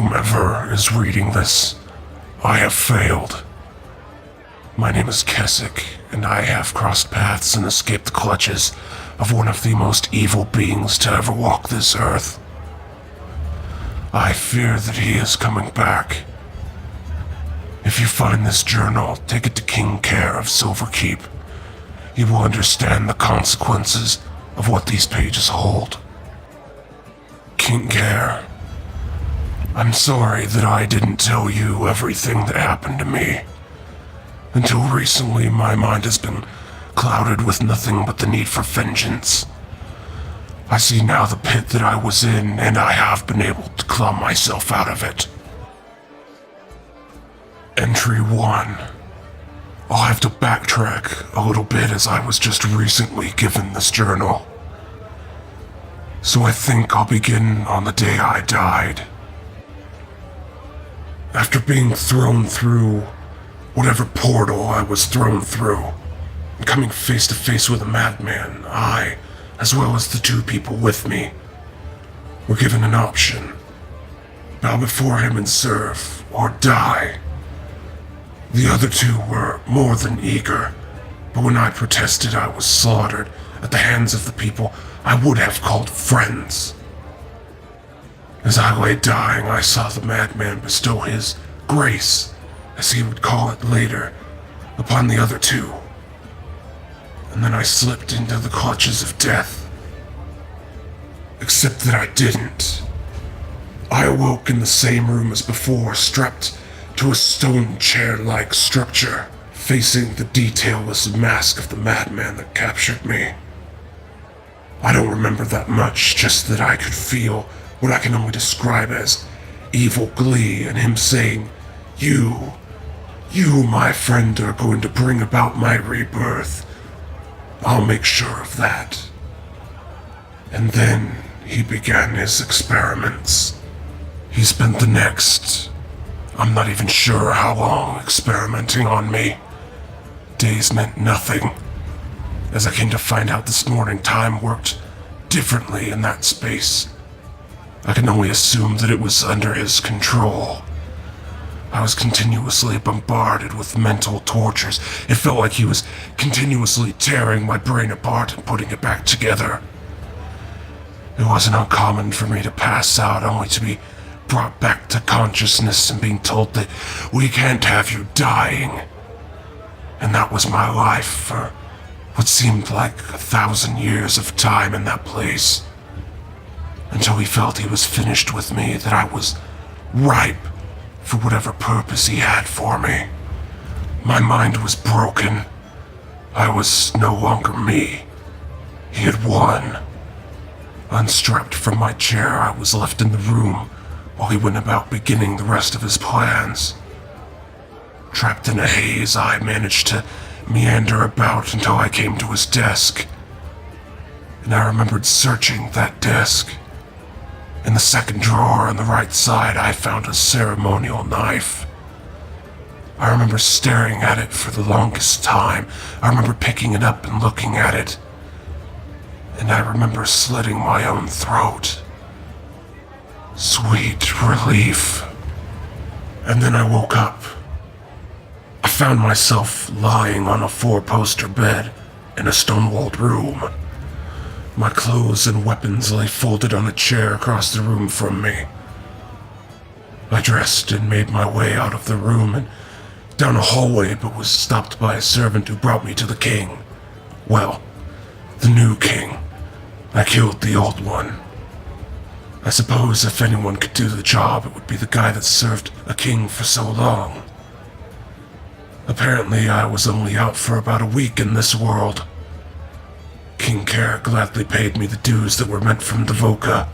whomever is reading this, I have failed. My name is Keswick, and I have crossed paths and escaped the clutches of one of the most evil beings to ever walk this earth. I fear that he is coming back. If you find this journal, take it to King Care of Silverkeep. You will understand the consequences of what these pages hold. King Care, I'm sorry that I didn't tell you everything that happened to me. Until recently, my mind has been clouded with nothing but the need for vengeance. I see now the pit that I was in, and I have been able to claw myself out of it. Entry 1. I'll have to backtrack a little bit as I was just recently given this journal. So I think I'll begin on the day I died. After being thrown through whatever portal I was thrown through, and coming face to face with a madman, I, as well as the two people with me, were given an option. Bow before him and serve, or die. The other two were more than eager, but when I protested, I was slaughtered at the hands of the people I would have called friends. As I lay dying, I saw the madman bestow his grace, as he would call it later, upon the other two. And then I slipped into the clutches of death. Except that I didn't. I awoke in the same room as before, strapped to a stone chair-like structure, facing the detailless mask of the madman that captured me. I don't remember that much, just that I could feel what I can only describe as evil glee, and him saying, You, my friend, are going to bring about my rebirth. I'll make sure of that. And then he began his experiments. He spent the next, I'm not even sure how long, experimenting on me. Days meant nothing. As I came to find out this morning, time worked differently in that space. I can only assume that it was under his control. I was continuously bombarded with mental tortures. It felt like he was continuously tearing my brain apart and putting it back together. It wasn't uncommon for me to pass out only to be brought back to consciousness and being told that we can't have you dying. And that was my life for what seemed like 1,000 years of time in that place. Until he felt he was finished with me, that I was ripe for whatever purpose he had for me. My mind was broken. I was no longer me. He had won. Unstrapped from my chair, I was left in the room while he went about beginning the rest of his plans. Trapped in a haze, I managed to meander about until I came to his desk. And I remembered searching that desk. In the second drawer on the right side, I found a ceremonial knife. I remember staring at it for the longest time. I remember picking it up and looking at it. And I remember slitting my own throat. Sweet relief. And then I woke up. I found myself lying on a 4-poster bed in a stone-walled room. My clothes and weapons lay folded on a chair across the room from me. I dressed and made my way out of the room and down a hallway, but was stopped by a servant who brought me to the king. Well, the new king. I killed the old one. I suppose if anyone could do the job, it would be the guy that served a king for so long. Apparently, I was only out for about a week in this world. King Care gladly paid me the dues that were meant from Devoka.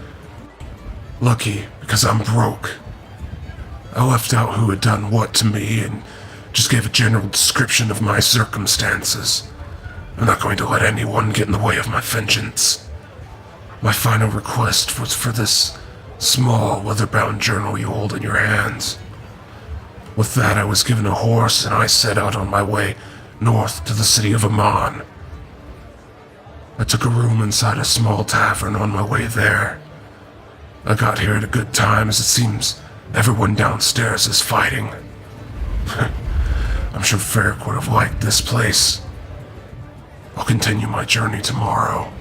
Lucky, because I'm broke. I left out who had done what to me and just gave a general description of my circumstances. I'm not going to let anyone get in the way of my vengeance. My final request was for this small leather-bound journal you hold in your hands. With that, I was given a horse and I set out on my way north to the city of Amman. I took a room inside a small tavern on my way there. I got here at a good time, as it seems Everyone downstairs is fighting. I'm sure Ferric would have liked this place. I'll continue my journey tomorrow.